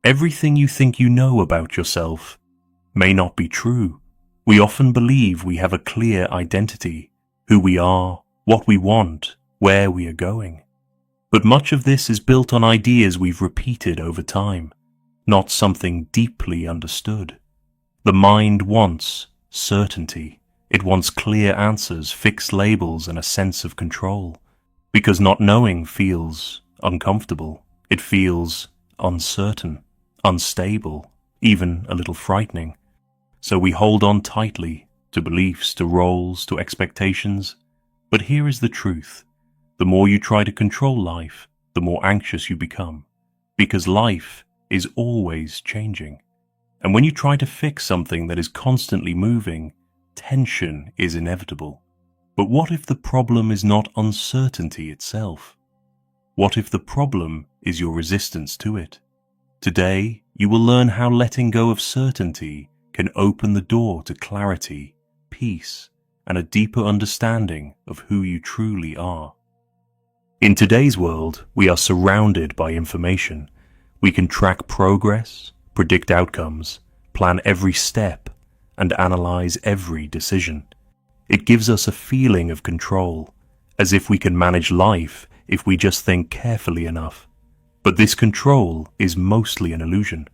Everything you think you know about yourself may not be true. We often believe we have a clear identity, who we are, what we want, where we are going. But much of this is built on ideas we've repeated over time, not something deeply understood. The mind wants certainty. It wants clear answers, fixed labels, and a sense of control. Because not knowing feels uncomfortable. It feels uncertain, unstable, even a little frightening. So we hold on tightly to beliefs, to roles, to expectations. But here is the truth. The more you try to control life, the more anxious you become. Because life is always changing. And when you try to fix something that is constantly moving, tension is inevitable. But what if the problem is not uncertainty itself? What if the problem is your resistance to it? Today, you will learn how letting go of certainty can open the door to clarity, peace, and a deeper understanding of who you truly are. In today's world, we are surrounded by information. We can track progress, predict outcomes, plan every step, and analyze every decision. It gives us a feeling of control, as if we can manage life if we just think carefully enough. But this control is mostly an illusion.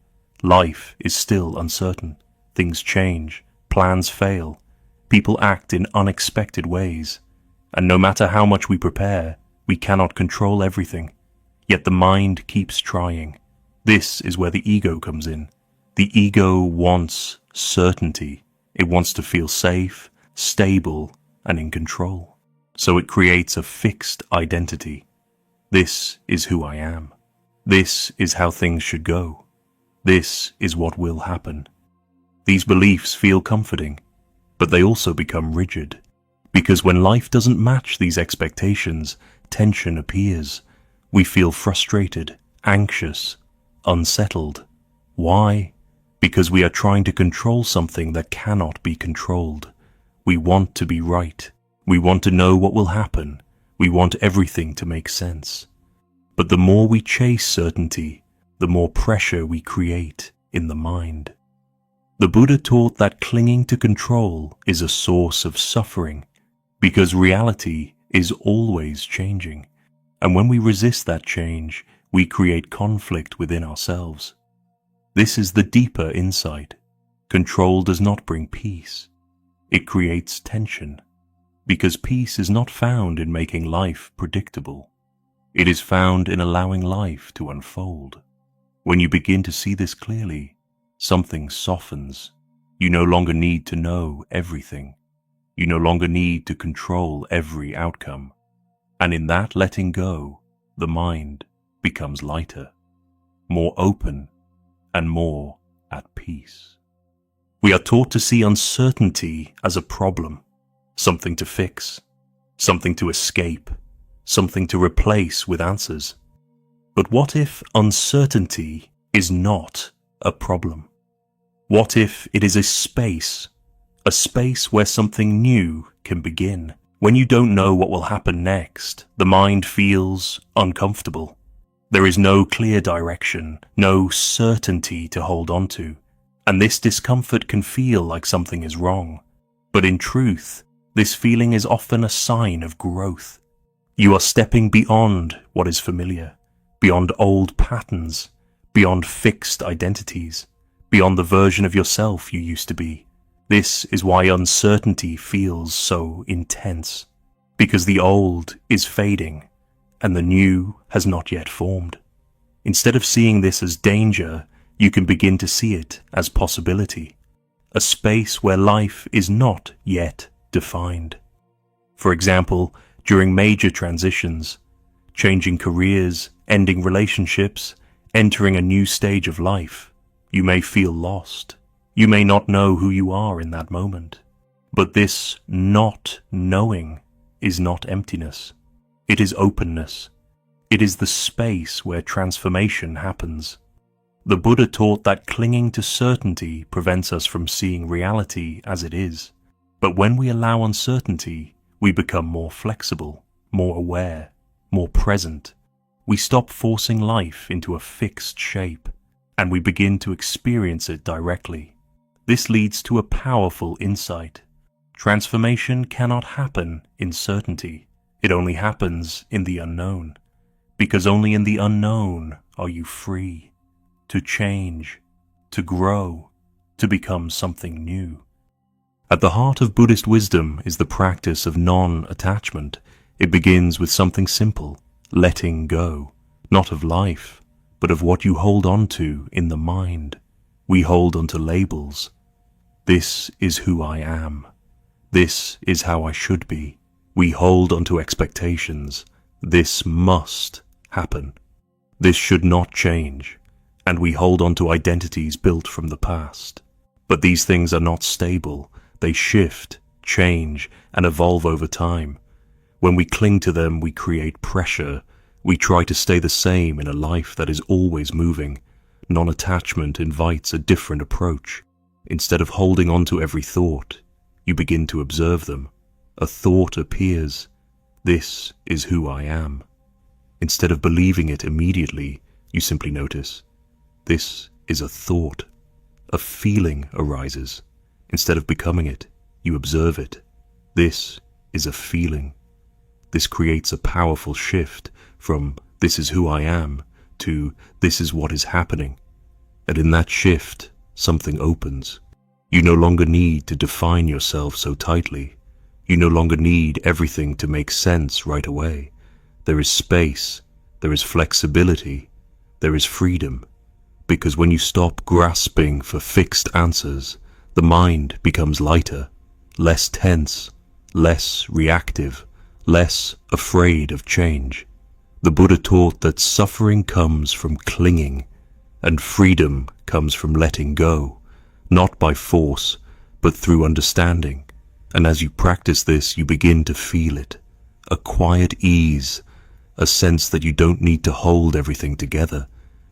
Life is still uncertain. Things change, plans fail, people act in unexpected ways, and no matter how much we prepare, we cannot control everything. Yet the mind keeps trying. This is where the ego comes in. The ego wants certainty. It wants to feel safe, stable, and in control. So it creates a fixed identity. This is who I am. This is how things should go. This is what will happen. These beliefs feel comforting, but they also become rigid. Because when life doesn't match these expectations, tension appears. We feel frustrated, anxious, unsettled. Why? Because we are trying to control something that cannot be controlled. We want to be right. We want to know what will happen. We want everything to make sense. But the more we chase certainty, the more pressure we create in the mind. The Buddha taught that clinging to control is a source of suffering, because reality is always changing. And when we resist that change, we create conflict within ourselves. This is the deeper insight. Control does not bring peace. It creates tension, because peace is not found in making life predictable. It is found in allowing life to unfold. When you begin to see this clearly, something softens. You no longer need to know everything. You no longer need to control every outcome. And in that letting go, the mind becomes lighter, more open, and more at peace. We are taught to see uncertainty as a problem, something to fix, something to escape, something to replace with answers. But what if uncertainty is not a problem? What if it is a space where something new can begin? When you don't know what will happen next, the mind feels uncomfortable. There is no clear direction, no certainty to hold on to, and this discomfort can feel like something is wrong. But in truth, this feeling is often a sign of growth. You are stepping beyond what is familiar, beyond old patterns, beyond fixed identities, beyond the version of yourself you used to be. This is why uncertainty feels so intense, because the old is fading and the new has not yet formed. Instead of seeing this as danger, you can begin to see it as possibility, a space where life is not yet defined. For example, during major transitions, changing careers, ending relationships, entering a new stage of life, you may feel lost. You may not know who you are in that moment. But this not knowing is not emptiness. It is openness. It is the space where transformation happens. The Buddha taught that clinging to certainty prevents us from seeing reality as it is. But when we allow uncertainty, we become more flexible, more aware, more present. We stop forcing life into a fixed shape. and we begin to experience it directly. This leads to a powerful insight. Transformation cannot happen in certainty. It only happens in the unknown, because only in the unknown are you free to change, to grow, to become something new. At the heart of Buddhist wisdom is the practice of non-attachment. It begins with something simple, letting go, not of life, but of what you hold on to in the mind. We hold onto labels. This is who I am. This is how I should be. We hold onto expectations. This must happen. This should not change. And we hold onto identities built from the past. But these things are not stable. They shift, change, and evolve over time. When we cling to them, we create pressure. We try to stay the same in a life that is always moving. Non-attachment invites a different approach. Instead of holding on to every thought, you begin to observe them. A thought appears. This is who I am. Instead of believing it immediately, you simply notice. This is a thought. A feeling arises. Instead of becoming it, you observe it. This is a feeling. This creates a powerful shift from this is who I am to this is what is happening. And in that shift, something opens. You no longer need to define yourself so tightly. You no longer need everything to make sense right away. There is space, there is flexibility, there is freedom. Because when you stop grasping for fixed answers, the mind becomes lighter, less tense, less reactive, less afraid of change. The Buddha taught that suffering comes from clinging, and freedom comes from letting go, not by force, but through understanding. And as you practice this, you begin to feel it, a quiet ease, a sense that you don't need to hold everything together,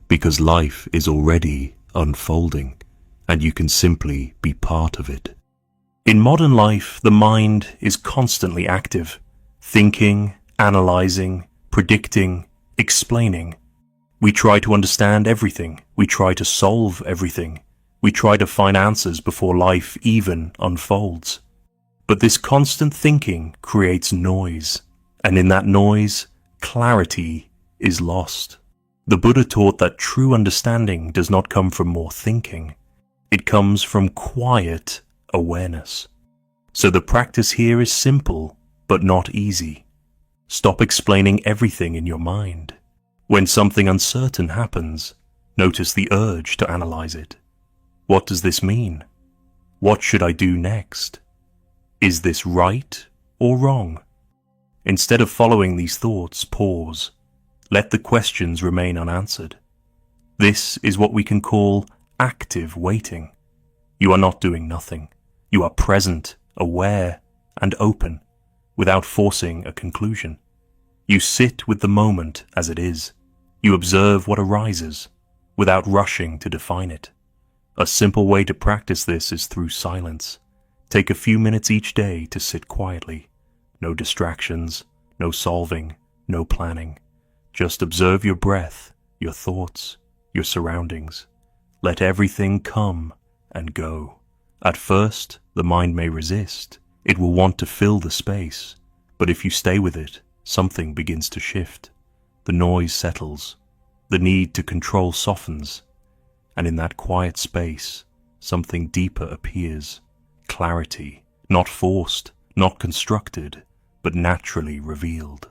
because life is already unfolding, and you can simply be part of it. In modern life, the mind is constantly active, thinking, analyzing, predicting, explaining. We try to understand everything. We try to solve everything. We try to find answers before life even unfolds. But this constant thinking creates noise, and in that noise, clarity is lost. The Buddha taught that true understanding does not come from more thinking. It comes from quiet awareness. So the practice here is simple, but not easy. Stop explaining everything in your mind. When something uncertain happens, notice the urge to analyze it. What does this mean? What should I do next? Is this right or wrong? Instead of following these thoughts, pause. Let the questions remain unanswered. This is what we can call active waiting. You are not doing nothing. You are present, aware, and open, without forcing a conclusion. You sit with the moment as it is. You observe what arises, without rushing to define it. A simple way to practice this is through silence. Take a few minutes each day to sit quietly. No distractions, no solving, no planning. Just observe your breath, your thoughts, your surroundings. Let everything come and go. At first, the mind may resist. It will want to fill the space. But if you stay with it, something begins to shift. The noise settles. The need to control softens. And in that quiet space, something deeper appears. Clarity, not forced, not constructed, but naturally revealed.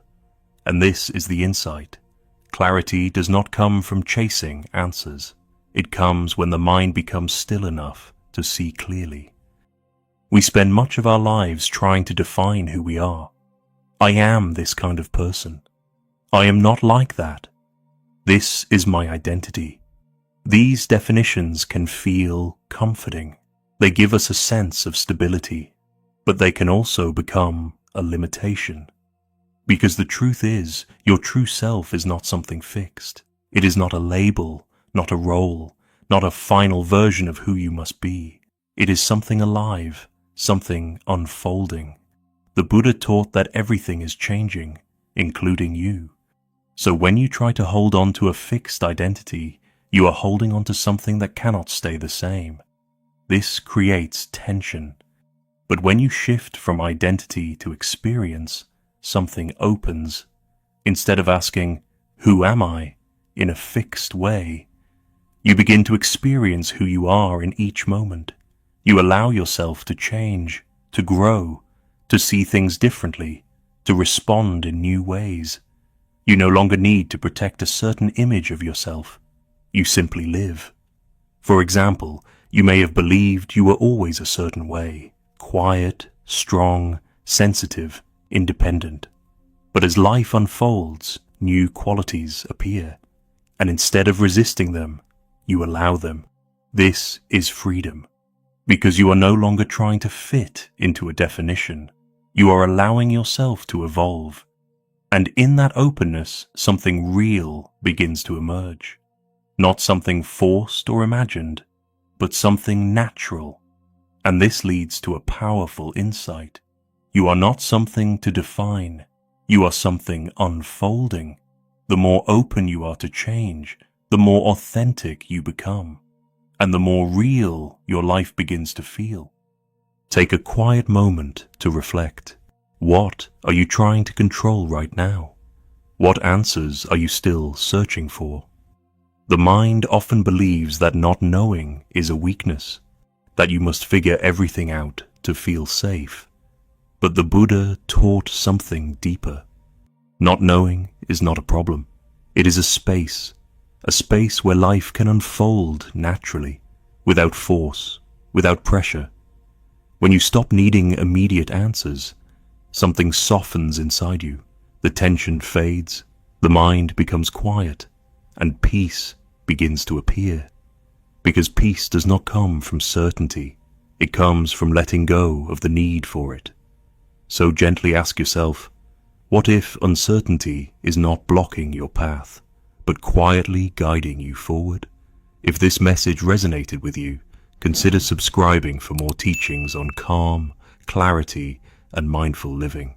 And this is the insight. Clarity does not come from chasing answers. It comes when the mind becomes still enough to see clearly. We spend much of our lives trying to define who we are. I am this kind of person. I am not like that. This is my identity. These definitions can feel comforting. They give us a sense of stability, but they can also become a limitation. Because the truth is, your true self is not something fixed. It is not a label, not a role, not a final version of who you must be. It is something alive, something unfolding. The Buddha taught that everything is changing, including you. So when you try to hold on to a fixed identity, You are holding on to something that cannot stay the same. This creates tension. But when you shift from identity to experience, something opens. Instead of asking, "Who am I?" in a fixed way, you begin to experience who you are in each moment. You allow yourself to change, to grow, to see things differently, to respond in new ways. You no longer need to protect a certain image of yourself. You simply live. For example, you may have believed you were always a certain way, quiet, strong, sensitive, independent. But as life unfolds, new qualities appear, and instead of resisting them, you allow them. This is freedom, because you are no longer trying to fit into a definition. You are allowing yourself to evolve, and in that openness, something real begins to emerge. Not something forced or imagined, but something natural. And this leads to a powerful insight. You are not something to define. You are something unfolding. The more open you are to change, the more authentic you become, and the more real your life begins to feel. Take a quiet moment to reflect. What are you trying to control right now? What answers are you still searching for? The mind often believes that not knowing is a weakness, that you must figure everything out to feel safe. But the Buddha taught something deeper. Not knowing is not a problem. It is a space where life can unfold naturally, without force, without pressure. When you stop needing immediate answers, something softens inside you, the tension fades, the mind becomes quiet, and peace begins to appear. Because peace does not come from certainty, it comes from letting go of the need for it. So gently ask yourself, what if uncertainty is not blocking your path, but quietly guiding you forward? If this message resonated with you, consider subscribing for more teachings on calm, clarity, and mindful living.